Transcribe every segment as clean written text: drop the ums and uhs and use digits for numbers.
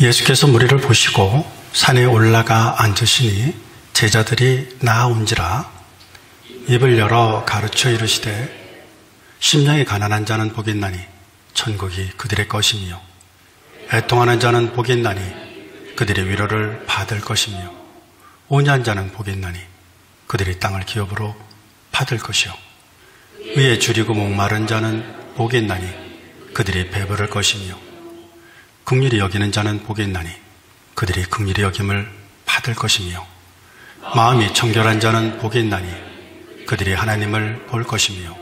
예수께서 무리를 보시고 산에 올라가 앉으시니 제자들이 나아온지라 입을 열어 가르쳐 이르시되 심령이 가난한 자는 복이 있나니 천국이 그들의 것이며 애통하는 자는 복이 있나니 그들의 위로를 받을 것이며 온유한 자는 복이 있나니 그들이 땅을 기업으로 받을 것이요 의에 줄이고 목마른 자는 복이 있나니 그들이 배부를 것이며 긍휼히 여기는 자는 복이 있나니 그들이 긍휼히 여김을 받을 것이며 마음이 청결한 자는 복이 있나니 그들이 하나님을 볼 것이며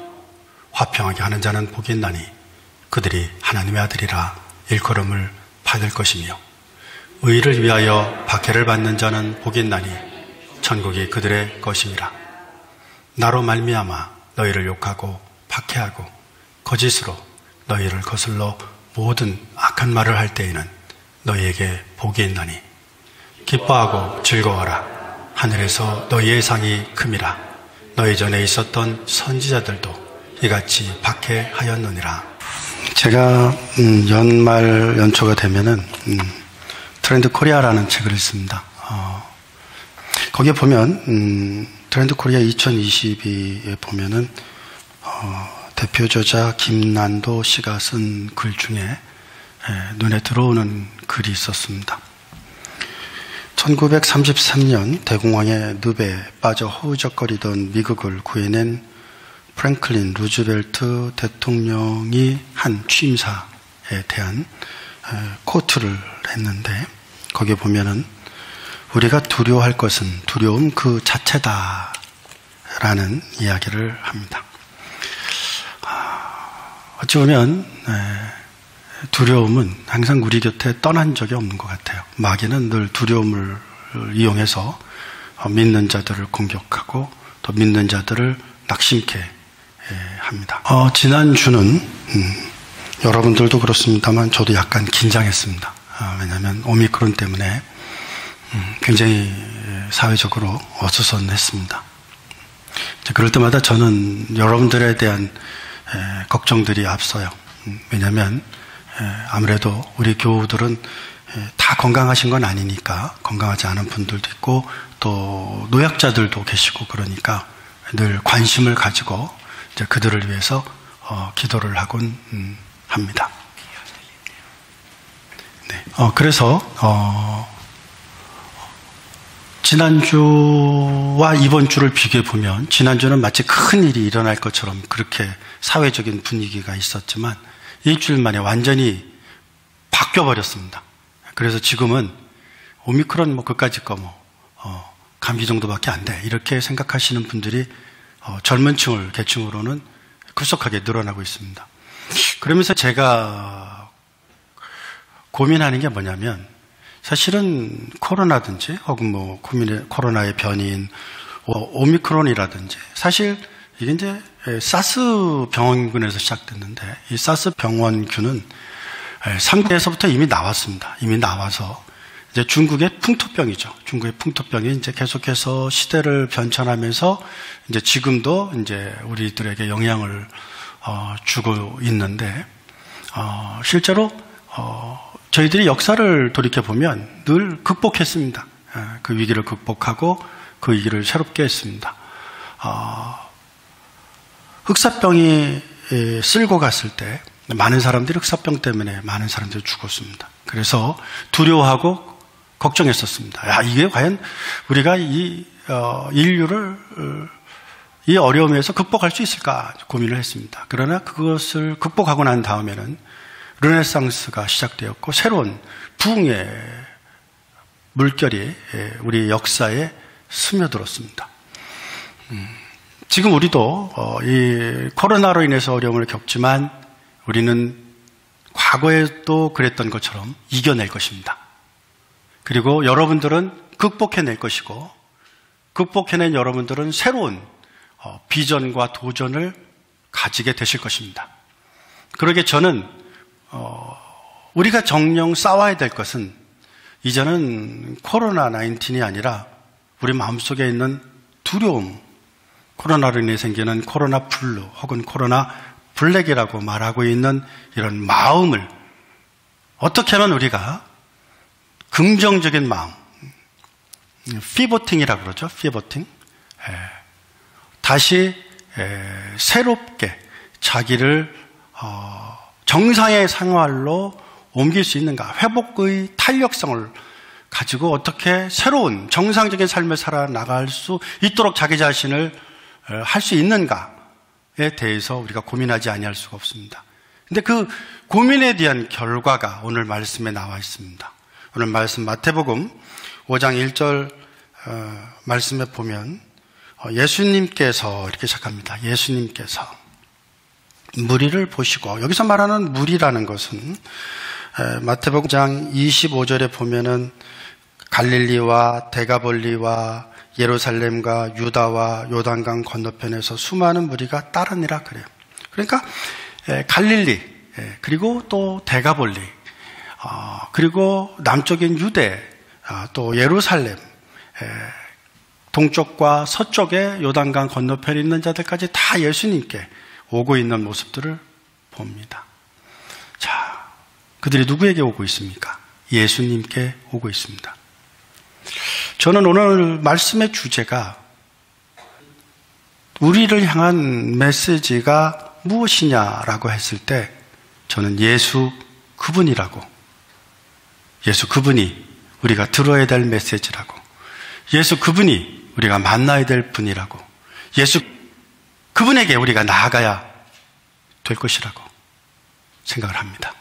화평하게 하는 자는 복이 있나니 그들이 하나님의 아들이라 일컬음을 받을 것이며 의를 위하여 박해를 받는 자는 복이 있나니 천국이 그들의 것임이라. 나로 말미암아 너희를 욕하고 박해하고 거짓으로 너희를 거슬러 모든 악한 말을 할 때에는 너희에게 복이 있나니 기뻐하고 즐거워하라. 하늘에서 너희의 상이 큼이라. 너희 전에 있었던 선지자들도 이같이 박해하였느니라. 제가 연말 연초가 되면은 트렌드 코리아라는 책을 읽습니다. 거기에 보면 트렌드 코리아 2022에 보면은 대표 저자 김난도 씨가 쓴 글 중에 눈에 들어오는 글이 있었습니다. 1933년 대공황의 늪에 빠져 허우적거리던 미국을 구해낸 프랭클린 루즈벨트 대통령이 한 취임사에 대한 코트를 했는데 거기에 보면은 우리가 두려워할 것은 두려움 그 자체다 라는 이야기를 합니다. 어찌 보면 두려움은 항상 우리 곁에 떠난 적이 없는 것 같아요. 마귀는 늘 두려움을 이용해서 믿는 자들을 공격하고 또 믿는 자들을 낙심케 합니다. 지난주는 여러분들도 그렇습니다만 저도 약간 긴장했습니다. 왜냐하면 오미크론 때문에 굉장히 사회적으로 어수선했습니다. 그럴 때마다 저는 여러분들에 대한 걱정들이 앞서요. 왜냐하면 아무래도 우리 교우들은 다 건강하신 건 아니니까 건강하지 않은 분들도 있고 또 노약자들도 계시고 그러니까 늘 관심을 가지고 이제 그들을 위해서 기도를 하곤 합니다. 네. 그래서 지난주와 이번 주를 비교해 보면 지난주는 마치 큰 일이 일어날 것처럼 그렇게 사회적인 분위기가 있었지만 일주일 만에 완전히 바뀌어버렸습니다. 그래서 지금은 오미크론 그까짓 거 감기 정도밖에 안 돼 이렇게 생각하시는 분들이 젊은 층을 계층으로는 급속하게 늘어나고 있습니다. 그러면서 제가 고민하는 게 뭐냐면 사실은 코로나든지 혹은 코로나의 변이인 오미크론이라든지 사실 이게 이제 사스 병원균에서 시작됐는데 이 사스 병원균은 3대에서부터 이미 나왔습니다. 이미 나와서 이제 중국의 풍토병이죠. 중국의 풍토병이 이제 계속해서 시대를 변천하면서 이제 지금도 이제 우리들에게 영향을 주고 있는데 실제로 저희들이 역사를 돌이켜보면 늘 극복했습니다. 그 위기를 극복하고 그 위기를 새롭게 했습니다. 흑사병이 쓸고 갔을 때 많은 사람들이 흑사병 때문에 많은 사람들이 죽었습니다. 그래서 두려워하고 걱정했었습니다. 이게 과연 우리가 이 인류를 이 어려움에서 극복할 수 있을까 고민을 했습니다. 그러나 그것을 극복하고 난 다음에는 르네상스가 시작되었고 새로운 부흥의 물결이 우리 역사에 스며들었습니다. 지금 우리도 이 코로나로 인해서 어려움을 겪지만 우리는 과거에도 그랬던 것처럼 이겨낼 것입니다. 그리고 여러분들은 극복해낼 것이고 극복해낸 여러분들은 새로운 비전과 도전을 가지게 되실 것입니다. 그러게 저는 우리가 정녕 싸워야 될 것은 이제는 코로나 19이 아니라 우리 마음속에 있는 두려움, 코로나로 인해 생기는 코로나 플루 혹은 코로나 블랙이라고 말하고 있는 이런 마음을 어떻게 하면 우리가 긍정적인 마음, 피보팅이라고 그러죠. 피보팅. 다시 새롭게 자기를 정상의 생활로 옮길 수 있는가, 회복의 탄력성을 가지고 어떻게 새로운 정상적인 삶을 살아나갈 수 있도록 자기 자신을 할 수 있는가에 대해서 우리가 고민하지 아니할 수가 없습니다. 근데 그 고민에 대한 결과가 오늘 말씀에 나와 있습니다. 오늘 말씀 마태복음 5장 1절 말씀에 보면 예수님께서 이렇게 시작합니다. 예수님께서 무리를 보시고, 여기서 말하는 무리라는 것은 마태복음 5장 25절에 보면은 갈릴리와 데가볼리와 예루살렘과 유다와 요단강 건너편에서 수많은 무리가 따르니라 그래요. 그러니까 갈릴리, 그리고 또 데가볼리, 그리고 남쪽인 유대, 또 예루살렘, 동쪽과 서쪽에 요단강 건너편에 있는 자들까지 다 예수님께 오고 있는 모습들을 봅니다. 자, 그들이 누구에게 오고 있습니까? 예수님께 오고 있습니다. 저는 오늘 말씀의 주제가 우리를 향한 메시지가 무엇이냐라고 했을 때 저는 예수 그분이라고, 예수 그분이 우리가 들어야 될 메시지라고, 예수 그분이 우리가 만나야 될 분이라고, 예수 그분에게 우리가 나아가야 될 것이라고 생각을 합니다.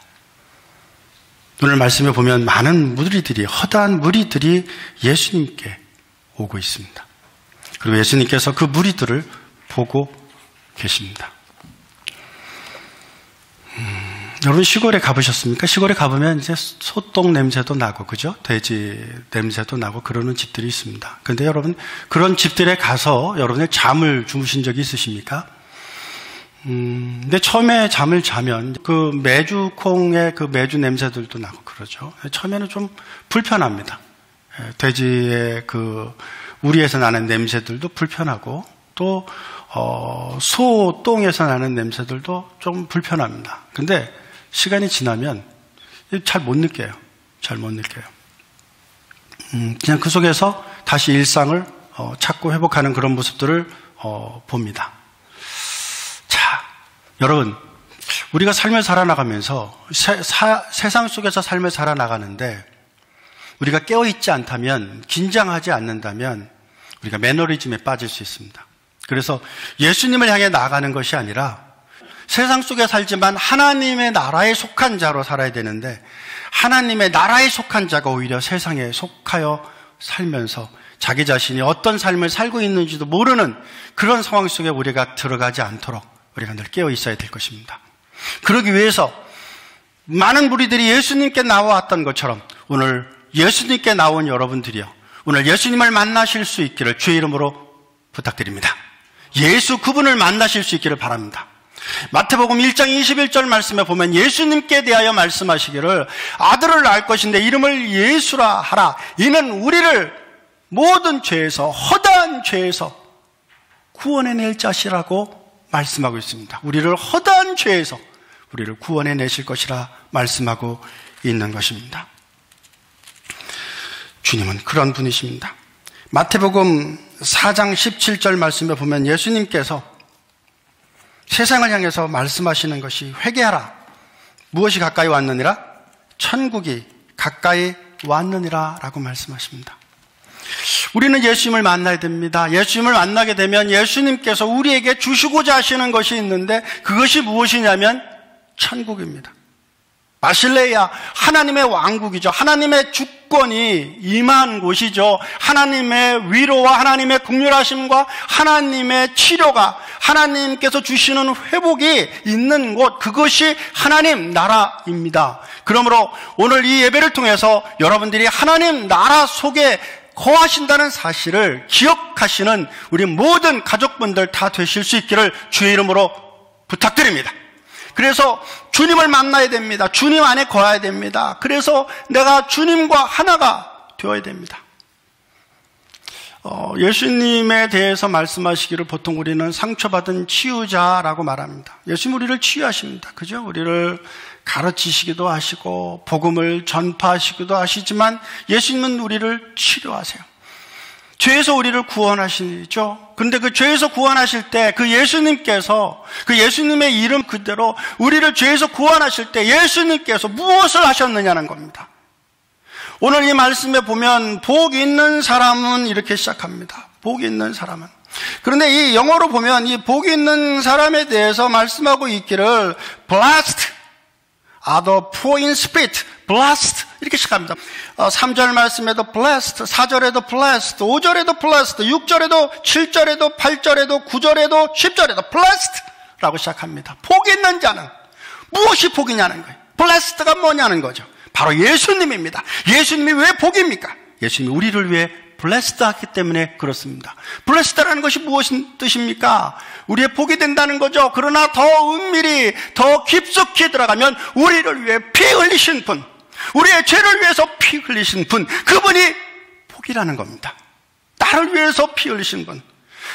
오늘 말씀에 보면 많은 무리들이, 허다한 무리들이 예수님께 오고 있습니다. 그리고 예수님께서 그 무리들을 보고 계십니다. 여러분 시골에 가보셨습니까? 시골에 가보면 이제 소똥 냄새도 나고, 그죠? 돼지 냄새도 나고 그러는 집들이 있습니다. 그런데 여러분, 그런 집들에 가서 여러분의 잠을 주무신 적이 있으십니까? 근데 처음에 잠을 자면 그 메주콩의 그 메주 냄새들도 나고 그러죠. 처음에는 좀 불편합니다. 돼지의 그 우리에서 나는 냄새들도 불편하고, 또 소똥에서 나는 냄새들도 좀 불편합니다. 근데 시간이 지나면 잘 못 느껴요. 잘 못 느껴요. 그냥 그 속에서 다시 일상을 찾고 회복하는 그런 모습들을 봅니다. 자, 여러분, 우리가 삶을 살아나가면서 세상 속에서 삶을 살아나가는데 우리가 깨어있지 않다면, 긴장하지 않는다면 우리가 매너리즘에 빠질 수 있습니다. 그래서 예수님을 향해 나아가는 것이 아니라 세상 속에 살지만 하나님의 나라에 속한 자로 살아야 되는데, 하나님의 나라에 속한 자가 오히려 세상에 속하여 살면서 자기 자신이 어떤 삶을 살고 있는지도 모르는 그런 상황 속에 우리가 들어가지 않도록 우리가 늘 깨어 있어야 될 것입니다. 그러기 위해서 많은 무리들이 예수님께 나와왔던 것처럼 오늘 예수님께 나온 여러분들이요, 오늘 예수님을 만나실 수 있기를 주의 이름으로 부탁드립니다. 예수 그분을 만나실 수 있기를 바랍니다. 마태복음 1장 21절 말씀에 보면 예수님께 대하여 말씀하시기를 아들을 낳을 것인데 이름을 예수라 하라. 이는 우리를 모든 죄에서, 허다한 죄에서 구원해낼 자시라고 말씀하고 있습니다. 우리를 허다한 죄에서 우리를 구원해내실 것이라 말씀하고 있는 것입니다. 주님은 그런 분이십니다. 마태복음 4장 17절 말씀에 보면 예수님께서 세상을 향해서 말씀하시는 것이 회개하라. 무엇이 가까이 왔느니라? 천국이 가까이 왔느니라 라고 말씀하십니다. 우리는 예수님을 만나야 됩니다. 예수님을 만나게 되면 예수님께서 우리에게 주시고자 하시는 것이 있는데 그것이 무엇이냐면 천국입니다. 바실레야, 하나님의 왕국이죠. 하나님의 주권이 임한 곳이죠. 하나님의 위로와 하나님의 긍휼하심과 하나님의 치료가, 하나님께서 주시는 회복이 있는 곳, 그것이 하나님 나라입니다. 그러므로 오늘 이 예배를 통해서 여러분들이 하나님 나라 속에 거하신다는 사실을 기억하시는 우리 모든 가족분들 다 되실 수 있기를 주의 이름으로 부탁드립니다. 그래서 주님을 만나야 됩니다. 주님 안에 거해야 됩니다. 그래서 내가 주님과 하나가 되어야 됩니다. 예수님에 대해서 말씀하시기를 보통 우리는 상처받은 치유자라고 말합니다. 예수님 우리를 치유하십니다. 그죠? 우리를 가르치시기도 하시고 복음을 전파하시기도 하시지만 예수님은 우리를 치료하세요. 죄에서 우리를 구원하시죠. 그런데 그 죄에서 구원하실 때 그 예수님께서 그 예수님의 이름 그대로 우리를 죄에서 구원하실 때 예수님께서 무엇을 하셨느냐는 겁니다. 오늘 이 말씀에 보면 복 있는 사람은 이렇게 시작합니다. 복 있는 사람은. 그런데 이 영어로 보면 이 복 있는 사람에 대해서 말씀하고 있기를 blessed are the poor in spirit, blessed 이렇게 시작합니다. 3절 말씀에도 blessed, 4절에도 blessed, 5절에도 blessed, 6절에도 7절에도 8절에도 9절에도 10절에도 blessed 라고 시작합니다. 복 있는 자는 무엇이 복이냐는 거예요. blessed가 뭐냐는 거죠. 바로 예수님입니다. 예수님이 왜 복입니까? 예수님이 우리를 위해 블레스드 하기 때문에 그렇습니다. 블레스드라는 것이 무엇인 뜻입니까? 우리의 복이 된다는 거죠. 그러나 더 은밀히 더 깊숙이 들어가면 우리를 위해 피 흘리신 분, 우리의 죄를 위해서 피 흘리신 분, 그분이 복이라는 겁니다. 나를 위해서 피 흘리신 분.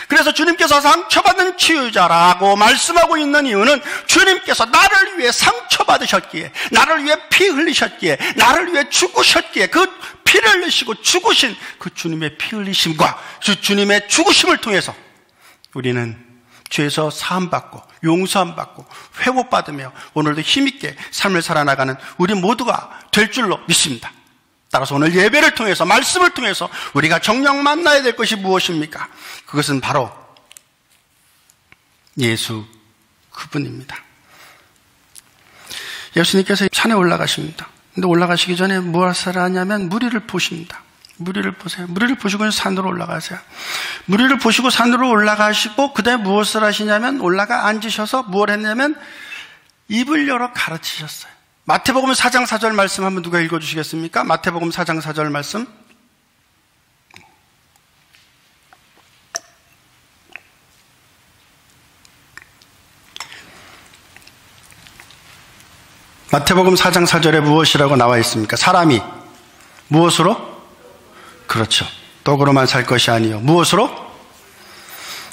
그래서 주님께서 상처받은 치유자라고 말씀하고 있는 이유는 주님께서 나를 위해 상처받으셨기에, 나를 위해 피 흘리셨기에, 나를 위해 죽으셨기에, 그 피를 흘리시고 죽으신 그 주님의 피 흘리심과 그 주님의 죽으심을 통해서 우리는 죄에서 사함받고 용서함받고 회복받으며 오늘도 힘있게 삶을 살아나가는 우리 모두가 될 줄로 믿습니다. 따라서 오늘 예배를 통해서 말씀을 통해서 우리가 정녕 만나야 될 것이 무엇입니까? 그것은 바로 예수 그분입니다. 예수님께서 산에 올라가십니다. 근데 올라가시기 전에 무엇을 하냐면 무리를 보십니다. 무리를 보세요. 무리를 보시고 산으로 올라가세요. 무리를 보시고 산으로 올라가시고 그 다음에 무엇을 하시냐면 올라가 앉으셔서 무엇을 했냐면 입을 열어 가르치셨어요. 마태복음 4장 4절 말씀 한번 누가 읽어주시겠습니까? 마태복음 4장 4절 말씀. 마태복음 4장 4절에 무엇이라고 나와 있습니까? 사람이 무엇으로? 그렇죠. 떡으로만 살 것이 아니요. 무엇으로?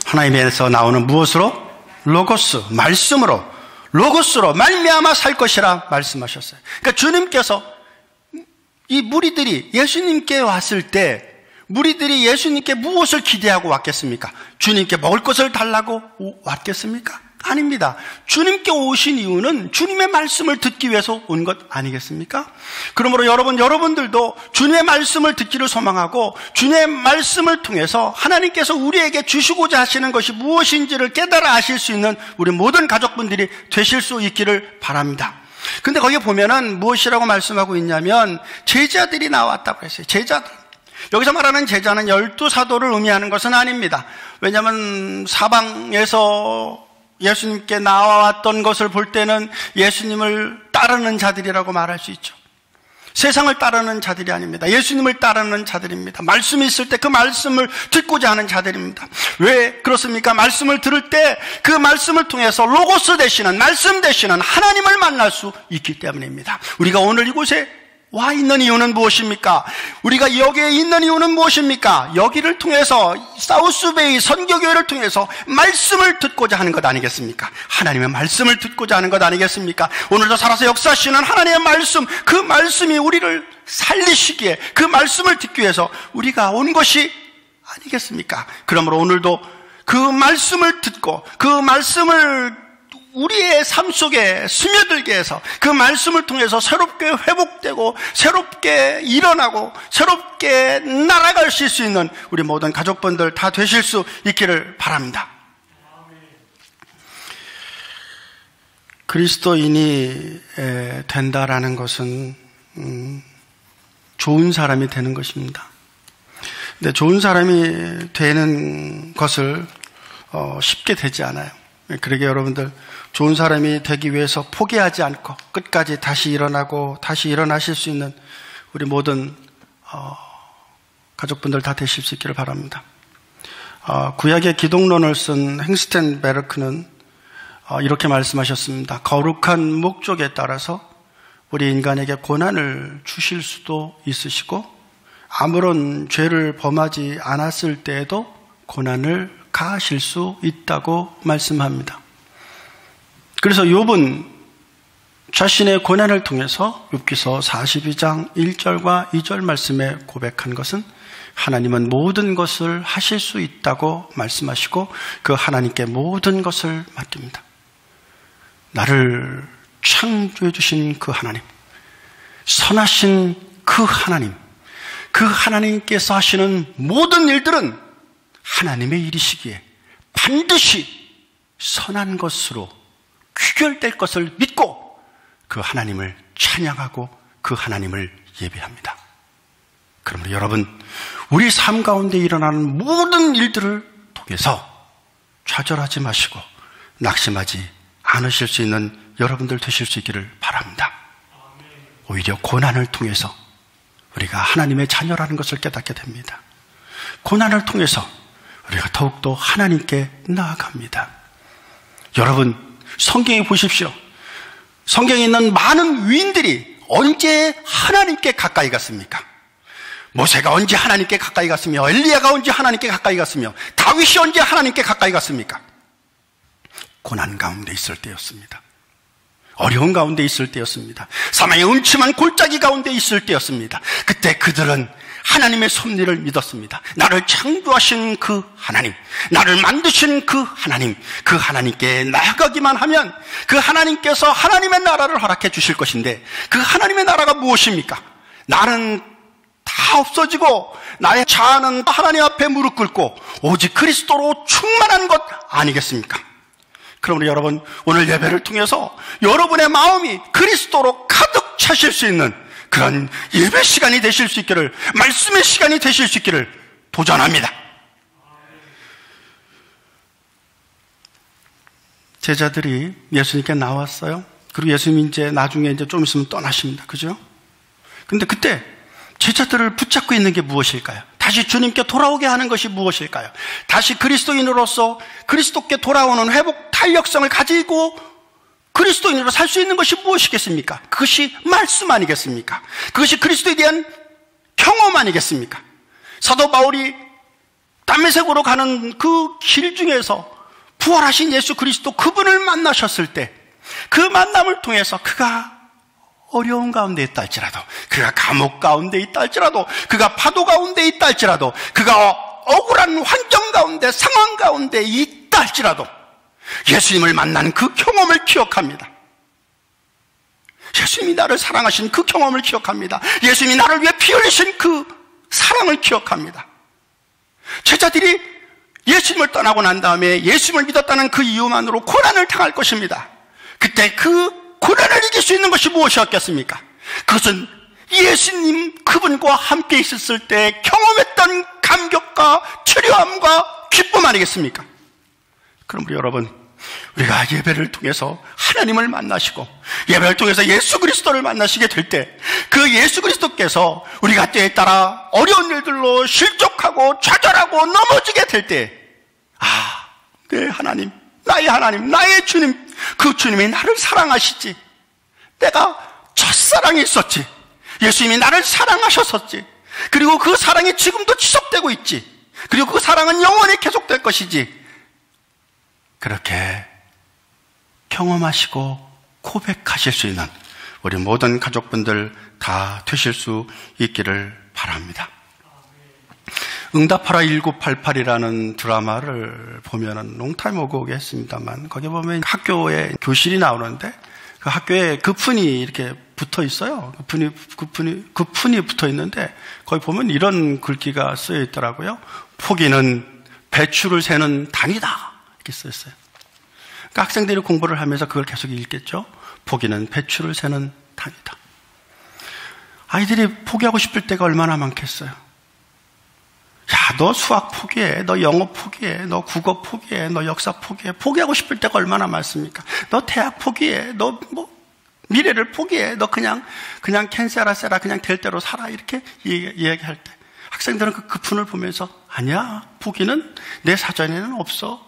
하나님에서 나오는 무엇으로? 로고스, 말씀으로, 로고스로 말미암아 살 것이라 말씀하셨어요. 그러니까 주님께서 이 무리들이 예수님께 왔을 때 무리들이 예수님께 무엇을 기대하고 왔겠습니까? 주님께 먹을 것을 달라고 왔겠습니까? 아닙니다. 주님께 오신 이유는 주님의 말씀을 듣기 위해서 온 것 아니겠습니까? 그러므로 여러분들도 주님의 말씀을 듣기를 소망하고 주님의 말씀을 통해서 하나님께서 우리에게 주시고자 하시는 것이 무엇인지를 깨달아 아실 수 있는 우리 모든 가족분들이 되실 수 있기를 바랍니다. 근데 거기에 보면은 무엇이라고 말씀하고 있냐면 제자들이 나왔다고 했어요. 제자들. 여기서 말하는 제자는 12사도를 의미하는 것은 아닙니다. 왜냐하면 사방에서 예수님께 나와왔던 것을 볼 때는 예수님을 따르는 자들이라고 말할 수 있죠. 세상을 따르는 자들이 아닙니다. 예수님을 따르는 자들입니다. 말씀이 있을 때 그 말씀을 듣고자 하는 자들입니다. 왜 그렇습니까? 말씀을 들을 때 그 말씀을 통해서 로고스 되시는, 말씀 되시는 하나님을 만날 수 있기 때문입니다. 우리가 오늘 이곳에 와 있는 이유는 무엇입니까? 우리가 여기에 있는 이유는 무엇입니까? 여기를 통해서 사우스베이 선교교회를 통해서 말씀을 듣고자 하는 것 아니겠습니까? 하나님의 말씀을 듣고자 하는 것 아니겠습니까? 오늘도 살아서 역사하시는 하나님의 말씀, 그 말씀이 우리를 살리시기에 그 말씀을 듣기 위해서 우리가 온 것이 아니겠습니까? 그러므로 오늘도 그 말씀을 듣고 그 말씀을 우리의 삶 속에 스며들게 해서 그 말씀을 통해서 새롭게 회복되고 새롭게 일어나고 새롭게 날아갈 수 있는 우리 모든 가족분들 다 되실 수 있기를 바랍니다. 그리스도인이 된다라는 것은 좋은 사람이 되는 것입니다. 근데 좋은 사람이 되는 것을 쉽게 되지 않아요. 그러게 여러분들 좋은 사람이 되기 위해서 포기하지 않고 끝까지 다시 일어나고 다시 일어나실 수 있는 우리 모든 가족분들 다 되실 수 있기를 바랍니다. 구약의 기독론을 쓴 행스텐 베르크는 이렇게 말씀하셨습니다. 거룩한 목적에 따라서 우리 인간에게 고난을 주실 수도 있으시고 아무런 죄를 범하지 않았을 때에도 고난을 가하실 수 있다고 말씀합니다. 그래서 욥은 자신의 고난을 통해서 욥기서 42장 1절과 2절 말씀에 고백한 것은 하나님은 모든 것을 하실 수 있다고 말씀하시고 그 하나님께 모든 것을 맡깁니다. 나를 창조해 주신 그 하나님, 선하신 그 하나님, 그 하나님께서 하시는 모든 일들은 하나님의 일이시기에 반드시 선한 것으로 귀결될 것을 믿고 그 하나님을 찬양하고 그 하나님을 예배합니다. 그러므로 여러분, 우리 삶 가운데 일어나는 모든 일들을 통해서 좌절하지 마시고 낙심하지 않으실 수 있는 여러분들 되실 수 있기를 바랍니다. 오히려 고난을 통해서 우리가 하나님의 자녀라는 것을 깨닫게 됩니다. 고난을 통해서 우리가 더욱더 하나님께 나아갑니다. 여러분, 성경에 보십시오. 성경에 있는 많은 위인들이 언제 하나님께 가까이 갔습니까? 모세가 언제 하나님께 가까이 갔으며, 엘리야가 언제 하나님께 가까이 갔으며, 다윗이 언제 하나님께 가까이 갔습니까? 고난 가운데 있을 때였습니다. 어려운 가운데 있을 때였습니다. 사망의 음침한 골짜기 가운데 있을 때였습니다. 그때 그들은 하나님의 섭리를 믿었습니다. 나를 창조하신 그 하나님, 나를 만드신 그 하나님, 그 하나님께 나아가기만 하면 그 하나님께서 하나님의 나라를 허락해 주실 것인데, 그 하나님의 나라가 무엇입니까? 나는 다 없어지고 나의 자아는 하나님 앞에 무릎 꿇고 오직 그리스도로 충만한 것 아니겠습니까? 그러므로 여러분, 오늘 예배를 통해서 여러분의 마음이 그리스도로 가득 차실 수 있는 그런 예배 시간이 되실 수 있기를, 말씀의 시간이 되실 수 있기를 도전합니다. 제자들이 예수님께 나왔어요. 그리고 예수님이 나중에 좀 있으면 떠나십니다. 그죠? 근데 그때 제자들을 붙잡고 있는 게 무엇일까요? 다시 주님께 돌아오게 하는 것이 무엇일까요? 다시 그리스도인으로서 그리스도께 돌아오는 회복 탄력성을 가지고 그리스도인으로 살 수 있는 것이 무엇이겠습니까? 그것이 말씀 아니겠습니까? 그것이 그리스도에 대한 경험 아니겠습니까? 사도 바울이 다메섹으로 가는 그 길 중에서 부활하신 예수 그리스도, 그분을 만나셨을 때 그 만남을 통해서 그가 어려운 가운데 있다 할지라도, 그가 감옥 가운데 있다 할지라도, 그가 파도 가운데 있다 할지라도, 그가 억울한 환경 가운데, 상황 가운데 있다 할지라도 예수님을 만난 그 경험을 기억합니다. 예수님이 나를 사랑하신 그 경험을 기억합니다. 예수님이 나를 위해 피 흘리신 그 사랑을 기억합니다. 제자들이 예수님을 떠나고 난 다음에 예수님을 믿었다는 그 이유만으로 고난을 당할 것입니다. 그때 그 고난을 이길 수 있는 것이 무엇이었겠습니까? 그것은 예수님 그분과 함께 있었을 때 경험했던 감격과 치료함과 기쁨 아니겠습니까? 그러므로 여러분, 우리가 예배를 통해서 하나님을 만나시고 예배를 통해서 예수 그리스도를 만나시게 될 때, 그 예수 그리스도께서 우리가 때에 따라 어려운 일들로 실족하고 좌절하고 넘어지게 될 때, 아, 내 하나님, 나의 주님, 그 주님이 나를 사랑하시지. 내가 첫사랑이 있었지. 예수님이 나를 사랑하셨었지. 그리고 그 사랑이 지금도 지속되고 있지. 그리고 그 사랑은 영원히 계속될 것이지. 그렇게 경험하시고 고백하실 수 있는 우리 모든 가족분들 다 되실 수 있기를 바랍니다. 응답하라 1988이라는 드라마를 보면은 롱타임 어고 했습니다만, 거기 보면 학교에 교실이 나오는데 그 학교에 그푼이 이렇게 붙어 있어요. 그푼이 붙어 있는데 거기 보면 이런 글귀가 쓰여 있더라고요. 포기는 배추를 세는 단위다, 이렇게 써 있어요. 그러니까 학생들이 공부를 하면서 그걸 계속 읽겠죠. 포기는 배추를 세는 단위다. 아이들이 포기하고 싶을 때가 얼마나 많겠어요. 야, 너 수학 포기해, 너 영어 포기해, 너 국어 포기해, 너 역사 포기해. 포기하고 싶을 때가 얼마나 많습니까? 너 대학 포기해, 너 미래를 포기해, 너 그냥 캔세라 세라, 그냥 될 대로 살아, 이렇게 이야기할 때 학생들은 그 그푼을 보면서 아니야, 포기는 내 사전에는 없어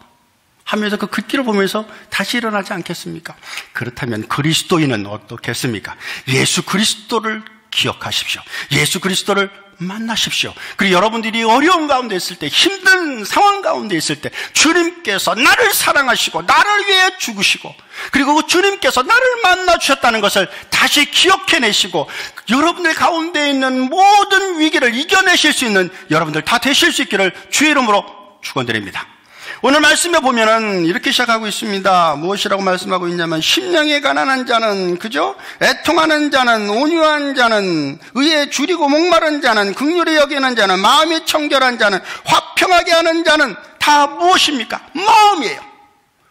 하면서 그 글귀를 보면서 다시 일어나지 않겠습니까? 그렇다면 그리스도인은 어떻겠습니까? 예수 그리스도를 기억하십시오. 예수 그리스도를 만나십시오. 그리고 여러분들이 어려운 가운데 있을 때, 힘든 상황 가운데 있을 때 주님께서 나를 사랑하시고 나를 위해 죽으시고 그리고 그 주님께서 나를 만나 주셨다는 것을 다시 기억해내시고 여러분들 가운데 있는 모든 위기를 이겨내실 수 있는 여러분들 다 되실 수 있기를 주의 이름으로 축원드립니다. 오늘 말씀에 보면은 이렇게 시작하고 있습니다. 무엇이라고 말씀하고 있냐면 심령에 가난한 자는, 그죠? 애통하는 자는, 온유한 자는, 의에 줄이고 목마른 자는, 긍휼히 여기는 자는, 마음이 청결한 자는, 화평하게 하는 자는 다 무엇입니까? 마음이에요.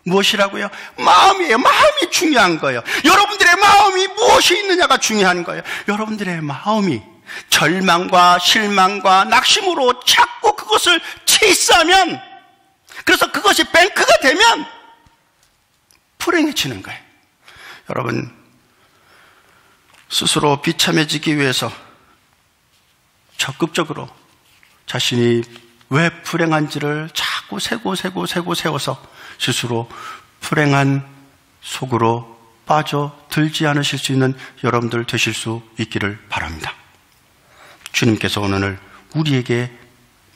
무엇이라고요? 마음이에요. 마음이 중요한 거예요. 여러분들의 마음이 무엇이 있느냐가 중요한 거예요. 여러분들의 마음이 절망과 실망과 낙심으로 자꾸 그것을 체이스하면, 그래서 그것이 뱅크가 되면 불행해지는 거예요. 여러분, 스스로 비참해지기 위해서 적극적으로 자신이 왜 불행한지를 자꾸 세워서 스스로 불행한 속으로 빠져들지 않으실 수 있는 여러분들 되실 수 있기를 바랍니다. 주님께서 오늘 우리에게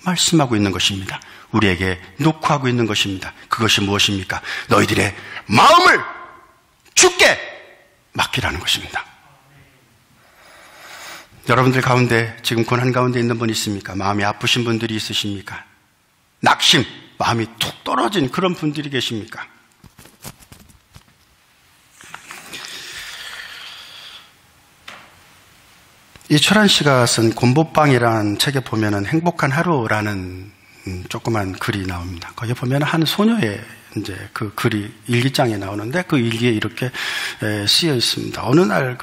말씀하고 있는 것입니다. 우리에게 녹화하고 있는 것입니다. 그것이 무엇입니까? 너희들의 마음을 주께 맡기라는 것입니다. 여러분들 가운데 지금 고난 가운데 있는 분 있습니까? 마음이 아프신 분들이 있으십니까? 낙심, 마음이 툭 떨어진 그런 분들이 계십니까? 이철환 씨가 쓴 곰보빵이라는 책에 보면은 행복한 하루라는 조그만 글이 나옵니다. 거기에 보면 한 소녀의 이제 그 글이 일기장에 나오는데 그 일기에 이렇게 쓰여 있습니다. 어느 날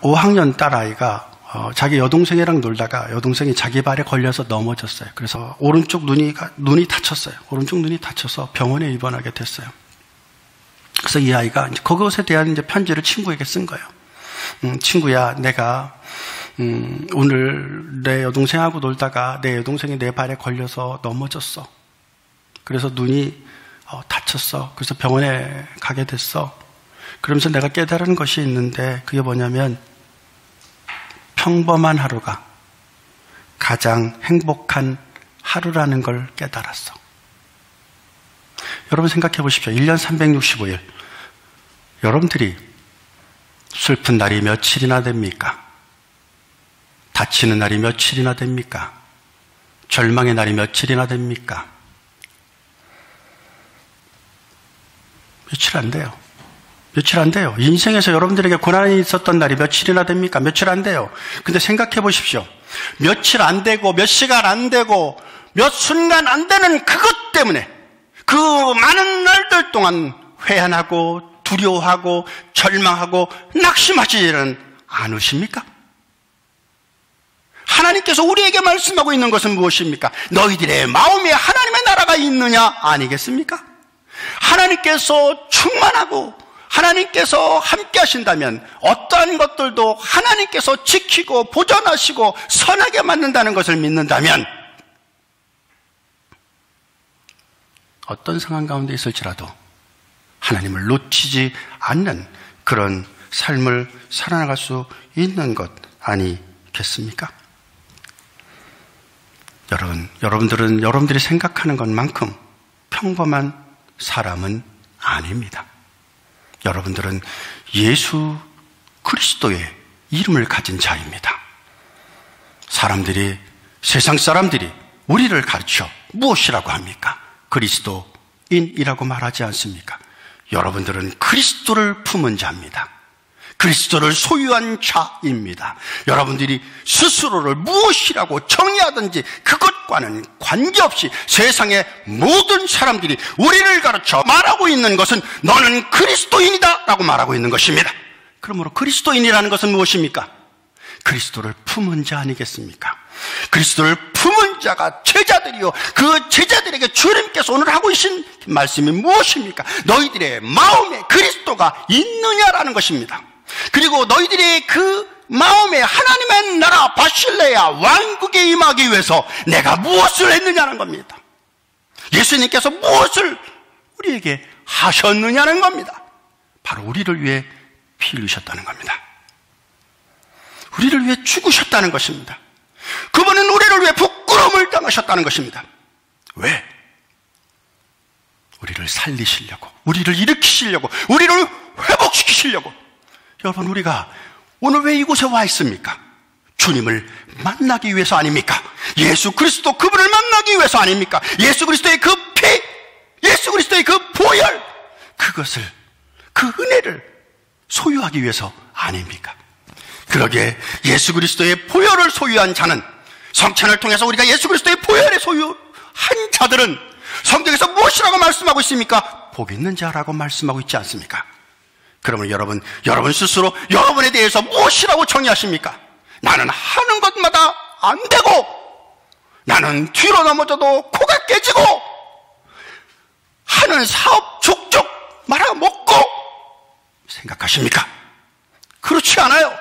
5학년 딸아이가 자기 여동생이랑 놀다가 여동생이 자기 발에 걸려서 넘어졌어요. 그래서 오른쪽 눈이 다쳤어요. 오른쪽 눈이 다쳐서 병원에 입원하게 됐어요. 그래서 이 아이가 이제 그것에 대한 이제 편지를 친구에게 쓴 거예요. 친구야, 내가 오늘 내 여동생하고 놀다가 내 여동생이 내 발에 걸려서 넘어졌어. 그래서 눈이 다쳤어. 그래서 병원에 가게 됐어. 그러면서 내가 깨달은 것이 있는데 그게 뭐냐면 평범한 하루가 가장 행복한 하루라는 걸 깨달았어. 여러분 생각해 보십시오. 1년 365일 여러분들이 슬픈 날이 며칠이나 됩니까? 다치는 날이 며칠이나 됩니까? 절망의 날이 며칠이나 됩니까? 며칠 안 돼요. 며칠 안 돼요. 인생에서 여러분들에게 고난이 있었던 날이 며칠이나 됩니까? 며칠 안 돼요. 근데 생각해 보십시오. 며칠 안 되고 몇 시간 안 되고 몇 순간 안 되는 그것 때문에 그 많은 날들 동안 회한하고 두려워하고 절망하고 낙심하지는 않으십니까? 하나님께서 우리에게 말씀하고 있는 것은 무엇입니까? 너희들의 마음에 하나님의 나라가 있느냐 아니겠습니까? 하나님께서 충만하고 하나님께서 함께 하신다면 어떠한 것들도 하나님께서 지키고 보존하시고 선하게 만든다는 것을 믿는다면 어떤 상황 가운데 있을지라도 하나님을 놓치지 않는 그런 삶을 살아나갈 수 있는 것 아니겠습니까? 여러분들은 여러분들이 생각하는 것만큼 평범한 사람은 아닙니다. 여러분들은 예수 그리스도의 이름을 가진 자입니다. 세상 사람들이 우리를 가르쳐 무엇이라고 합니까? 그리스도인이라고 말하지 않습니까? 여러분들은 그리스도를 품은 자입니다. 그리스도를 소유한 자입니다. 여러분들이 스스로를 무엇이라고 정의하든지 그것과는 관계없이 세상의 모든 사람들이 우리를 가르쳐 말하고 있는 것은 너는 그리스도인이다 라고 말하고 있는 것입니다. 그러므로 그리스도인이라는 것은 무엇입니까? 그리스도를 품은 자 아니겠습니까? 그리스도를 품은 자가 제자들이요. 그 제자들에게 주님께서 오늘 하고 계신 말씀이 무엇입니까? 너희들의 마음에 그리스도가 있느냐라는 것입니다. 그리고 너희들이 그 마음에 하나님의 나라 바실레야 왕국에 임하기 위해서 내가 무엇을 했느냐는 겁니다. 예수님께서 무엇을 우리에게 하셨느냐는 겁니다. 바로 우리를 위해 피 흘리셨다는 겁니다. 우리를 위해 죽으셨다는 것입니다. 그분은 우리를 위해 부끄러움을 당하셨다는 것입니다. 왜? 우리를 살리시려고, 우리를 일으키시려고, 우리를 회복시키시려고. 여러분, 우리가 오늘 왜 이곳에 와 있습니까? 주님을 만나기 위해서 아닙니까? 예수 그리스도 그분을 만나기 위해서 아닙니까? 예수 그리스도의 그 피, 예수 그리스도의 그 보혈, 그것을, 그 은혜를 소유하기 위해서 아닙니까? 그러기에 예수 그리스도의 보혈을 소유한 자는, 성찬을 통해서 우리가 예수 그리스도의 보혈을 소유한 자들은 성경에서 무엇이라고 말씀하고 있습니까? 복 있는 자라고 말씀하고 있지 않습니까? 그러면 여러분 스스로 여러분에 대해서 무엇이라고 정의하십니까? 나는 하는 것마다 안 되고, 나는 뒤로 넘어져도 코가 깨지고, 하는 사업 족족 말아먹고 생각하십니까? 그렇지 않아요.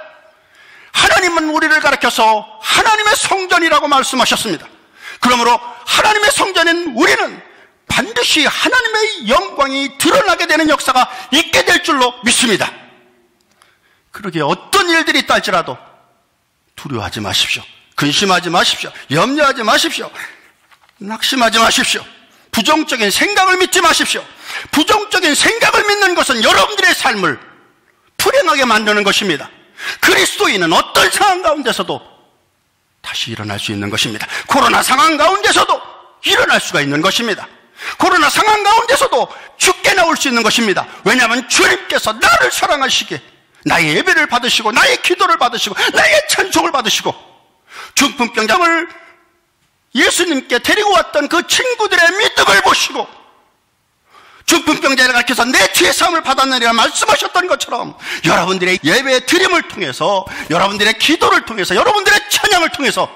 하나님은 우리를 가르쳐서 하나님의 성전이라고 말씀하셨습니다. 그러므로 하나님의 성전인 우리는 반드시 하나님의 영광이 드러나게 되는 역사가 있게 될 줄로 믿습니다. 그러기에 어떤 일들이 있다 할지라도 두려워하지 마십시오. 근심하지 마십시오. 염려하지 마십시오. 낙심하지 마십시오. 부정적인 생각을 믿지 마십시오. 부정적인 생각을 믿는 것은 여러분들의 삶을 불행하게 만드는 것입니다. 그리스도인은 어떤 상황 가운데서도 다시 일어날 수 있는 것입니다. 코로나 상황 가운데서도 일어날 수가 있는 것입니다. 코로나 상황 가운데서도 죽게 나올 수 있는 것입니다. 왜냐하면 주님께서 나를 사랑하시기에 나의 예배를 받으시고, 나의 기도를 받으시고, 나의 찬송을 받으시고, 중풍병자를 예수님께 데리고 왔던 그 친구들의 믿음을 보시고, 중풍병자를 가르쳐서 내 죄 사함을 받았느니라 말씀하셨던 것처럼, 여러분들의 예배 드림을 통해서, 여러분들의 기도를 통해서, 여러분들의 찬양을 통해서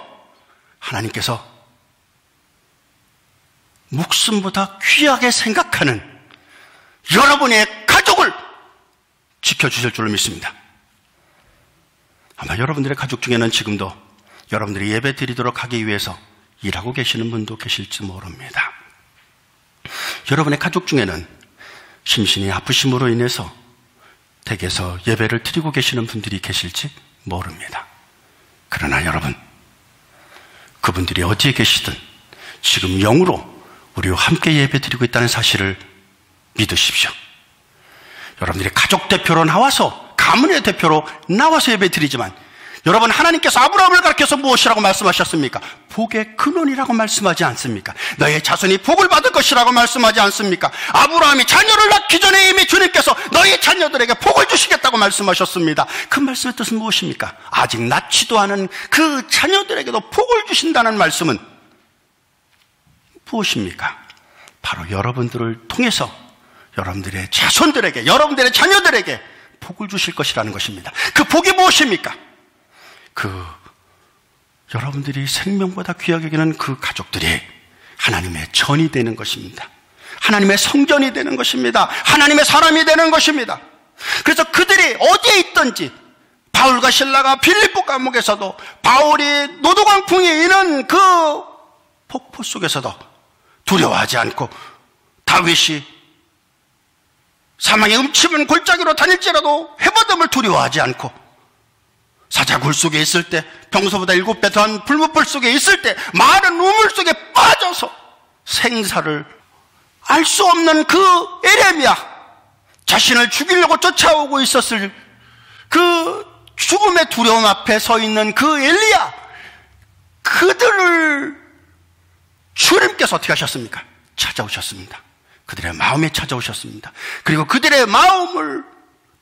하나님께서 목숨보다 귀하게 생각하는 여러분의 가족을 지켜주실 줄로 믿습니다. 아마 여러분들의 가족 중에는 지금도 여러분들이 예배 드리도록 하기 위해서 일하고 계시는 분도 계실지 모릅니다. 여러분의 가족 중에는 심신이 아프심으로 인해서 댁에서 예배를 드리고 계시는 분들이 계실지 모릅니다. 그러나 여러분, 그분들이 어디에 계시든 지금 영으로 우리와 함께 예배 드리고 있다는 사실을 믿으십시오. 여러분들이 가족 대표로 나와서, 가문의 대표로 나와서 예배 드리지만, 여러분, 하나님께서 아브라함을 가르쳐서 무엇이라고 말씀하셨습니까? 복의 근원이라고 말씀하지 않습니까? 너의 자손이 복을 받을 것이라고 말씀하지 않습니까? 아브라함이 자녀를 낳기 전에 이미 주님께서 너희 자녀들에게 복을 주시겠다고 말씀하셨습니다. 그 말씀의 뜻은 무엇입니까? 아직 낳지도 않은 그 자녀들에게도 복을 주신다는 말씀은 무엇입니까? 바로 여러분들을 통해서 여러분들의 자손들에게, 여러분들의 자녀들에게 복을 주실 것이라는 것입니다. 그 복이 무엇입니까? 여러분들이 생명보다 귀하게 여기는 그 가족들이 하나님의 전이 되는 것입니다. 하나님의 성전이 되는 것입니다. 하나님의 사람이 되는 것입니다. 그래서 그들이 어디에 있든지, 바울과 실라가 빌립보 감옥에서도, 바울이 노도광풍이 이는 그 폭포 속에서도 두려워하지 않고, 다윗이 사망의 음침은 골짜기로 다닐지라도 회받음을 두려워하지 않고, 사자굴 속에 있을 때, 평소보다 7배 더한 불못불 속에 있을 때, 마른 우물 속에 빠져서 생사를 알 수 없는 그 에레미야, 자신을 죽이려고 쫓아오고 있었을 그 죽음의 두려움 앞에 서 있는 그 엘리야, 그들을 주님께서 어떻게 하셨습니까? 찾아오셨습니다. 그들의 마음에 찾아오셨습니다. 그리고 그들의 마음을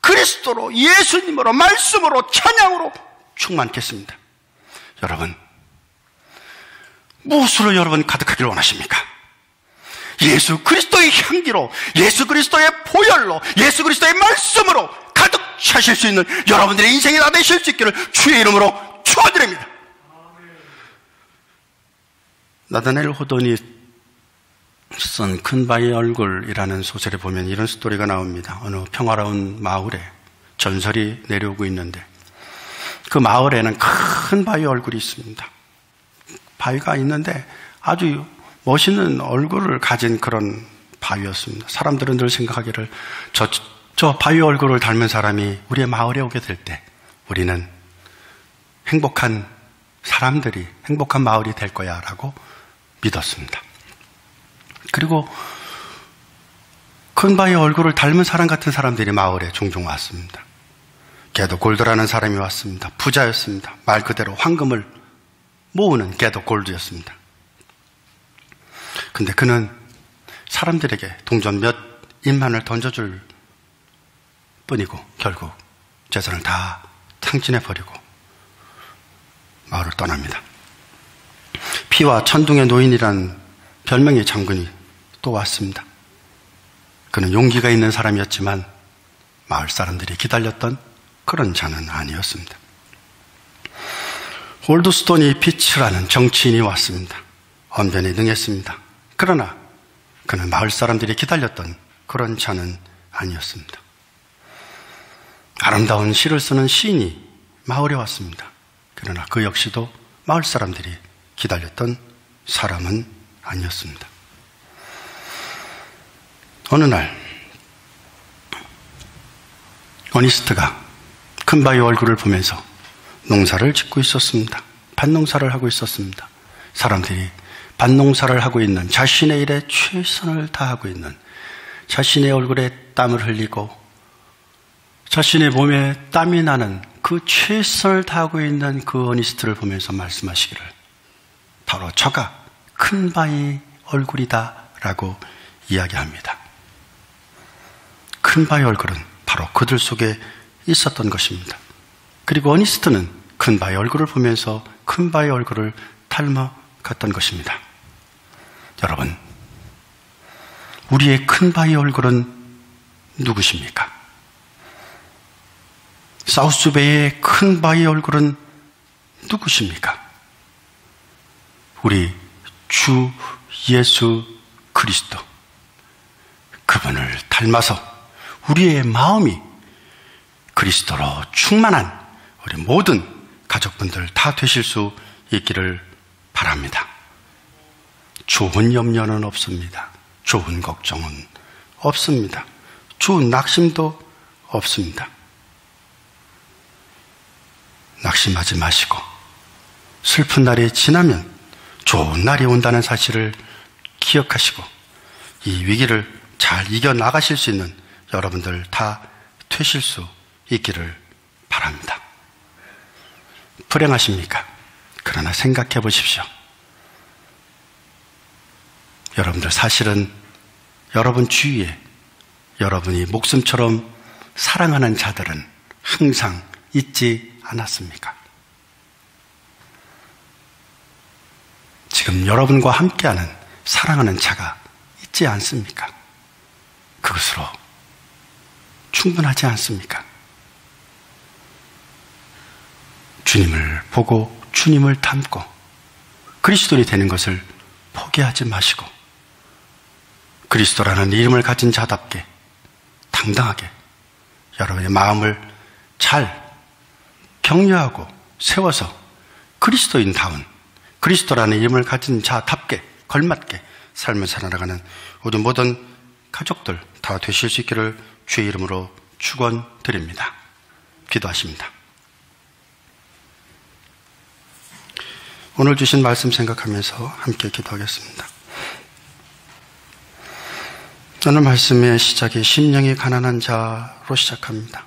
그리스도로, 예수님으로, 말씀으로, 찬양으로 충만케 했습니다. 여러분, 무엇으로 여러분 가득하기를 원하십니까? 예수 그리스도의 향기로, 예수 그리스도의 보혈로, 예수 그리스도의 말씀으로 가득 차실 수 있는 여러분들의 인생이 다 되실 수 있기를 주의 이름으로 축원드립니다. 나다넬 호돈이 쓴 큰 바위 얼굴이라는 소설에 보면 이런 스토리가 나옵니다. 어느 평화로운 마을에 전설이 내려오고 있는데, 그 마을에는 큰 바위 얼굴이 있습니다. 바위가 있는데 아주 멋있는 얼굴을 가진 그런 바위였습니다. 사람들은 늘 생각하기를 저 바위 얼굴을 닮은 사람이 우리의 마을에 오게 될 때 우리는 행복한 사람들이, 행복한 마을이 될 거야 라고 믿었습니다. 그리고 큰바의 얼굴을 닮은 사람 같은 사람들이 마을에 종종 왔습니다. 게도 골드라는 사람이 왔습니다. 부자였습니다. 말 그대로 황금을 모으는 게도 골드였습니다. 근데 그는 사람들에게 동전 몇 인만을 던져줄 뿐이고 결국 재산을 다 탕진해버리고 마을을 떠납니다. 피와 천둥의 노인이란 별명의 장군이 또 왔습니다. 그는 용기가 있는 사람이었지만 마을 사람들이 기다렸던 그런 자는 아니었습니다. 올드스톤이 피츠라는 정치인이 왔습니다. 언변에 능했습니다. 그러나 그는 마을 사람들이 기다렸던 그런 자는 아니었습니다. 아름다운 시를 쓰는 시인이 마을에 왔습니다. 그러나 그 역시도 마을 사람들이 기다렸던 사람은 아니었습니다. 어느 날 어니스트가 큰바의 얼굴을 보면서 농사를 짓고 있었습니다. 밭농사를 하고 있었습니다. 사람들이 밭농사를 하고 있는, 자신의 일에 최선을 다하고 있는, 자신의 얼굴에 땀을 흘리고 자신의 몸에 땀이 나는 그 최선을 다하고 있는 그 어니스트를 보면서 말씀하시기를, 바로 저가 큰바의 얼굴이다 라고 이야기합니다. 큰바의 얼굴은 바로 그들 속에 있었던 것입니다. 그리고 어니스트는 큰바의 얼굴을 보면서 큰바의 얼굴을 닮아갔던 것입니다. 여러분, 우리의 큰바의 얼굴은 누구십니까? 사우스베이의 큰바의 얼굴은 누구십니까? 우리 주 예수 그리스도, 그분을 닮아서 우리의 마음이 그리스도로 충만한 우리 모든 가족분들 다 되실 수 있기를 바랍니다. 좋은 염려는 없습니다. 좋은 걱정은 없습니다. 좋은 낙심도 없습니다. 낙심하지 마시고 슬픈 날이 지나면 좋은 날이 온다는 사실을 기억하시고 이 위기를 잘 이겨나가실 수 있는 여러분들 다 되실 수 있기를 바랍니다. 불행하십니까? 그러나 생각해 보십시오. 여러분들 사실은 여러분 주위에 여러분이 목숨처럼 사랑하는 자들은 항상 있지 않았습니까? 지금 여러분과 함께하는 사랑하는 자가 있지 않습니까? 그것으로 충분하지 않습니까? 주님을 보고 주님을 닮고 그리스도인이 되는 것을 포기하지 마시고 그리스도라는 이름을 가진 자답게 당당하게 여러분의 마음을 잘 격려하고 세워서 그리스도인다운 그리스도라는 이름을 가진 자답게 걸맞게 삶을 살아나가는 우리 모든 가족들 다 되실 수 있기를 주의 이름으로 축원드립니다. 기도하십니다. 오늘 주신 말씀 생각하면서 함께 기도하겠습니다. 오늘 말씀의 시작이 심령이 가난한 자로 시작합니다.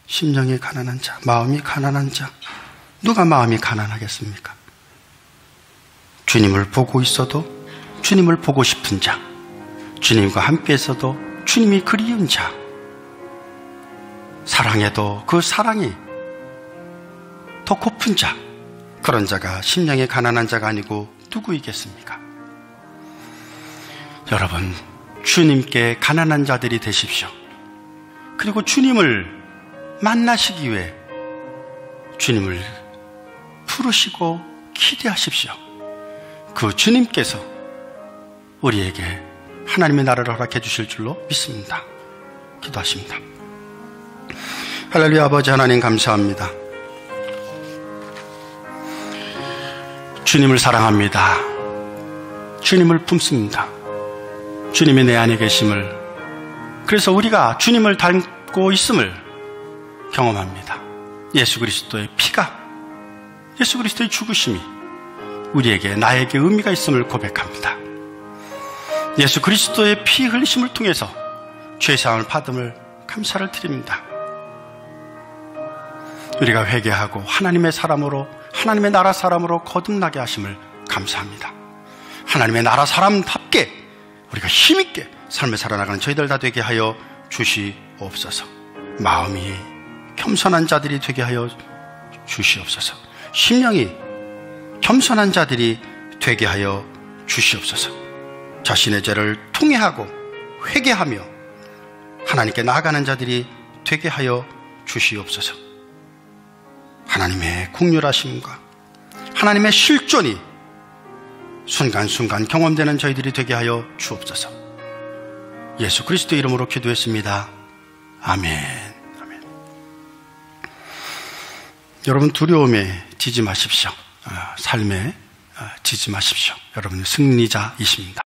심령이 가난한 자, 마음이 가난한 자. 누가 마음이 가난하겠습니까? 주님을 보고 있어도 주님을 보고 싶은 자, 주님과 함께 있어도 주님이 그리운 자, 사랑해도 그 사랑이 더 고픈 자, 그런 자가 심령이 가난한 자가 아니고 누구이겠습니까? 여러분, 주님께 가난한 자들이 되십시오. 그리고 주님을 만나시기 위해 주님을 부르시고 기대하십시오. 그 주님께서 우리에게 하나님의 나라를 허락해 주실 줄로 믿습니다. 기도하십니다. 할렐루야. 아버지 하나님 감사합니다. 주님을 사랑합니다. 주님을 품습니다. 주님이 내 안에 계심을, 그래서 우리가 주님을 닮고 있음을 경험합니다. 예수 그리스도의 피가 예수 그리스도의 죽으심이 우리에게 나에게 의미가 있음을 고백합니다. 예수 그리스도의 피 흘리심을 통해서 죄사함을 받음을 감사를 드립니다. 우리가 회개하고 하나님의 사람으로, 하나님의 나라 사람으로 거듭나게 하심을 감사합니다. 하나님의 나라 사람답게 우리가 힘있게 삶을 살아나가는 저희들 다 되게 하여 주시옵소서. 마음이 겸손한 자들이 되게 하여 주시옵소서. 심령이 겸손한 자들이 되게 하여 주시옵소서. 자신의 죄를 통회하고 회개하며 하나님께 나아가는 자들이 되게 하여 주시옵소서. 하나님의 긍휼하심과 하나님의 실존이 순간순간 경험되는 저희들이 되게 하여 주옵소서. 예수 그리스도 이름으로 기도했습니다. 아멘. 아멘. 여러분, 두려움에 지지 마십시오. 삶에 지지 마십시오. 여러분 승리자이십니다.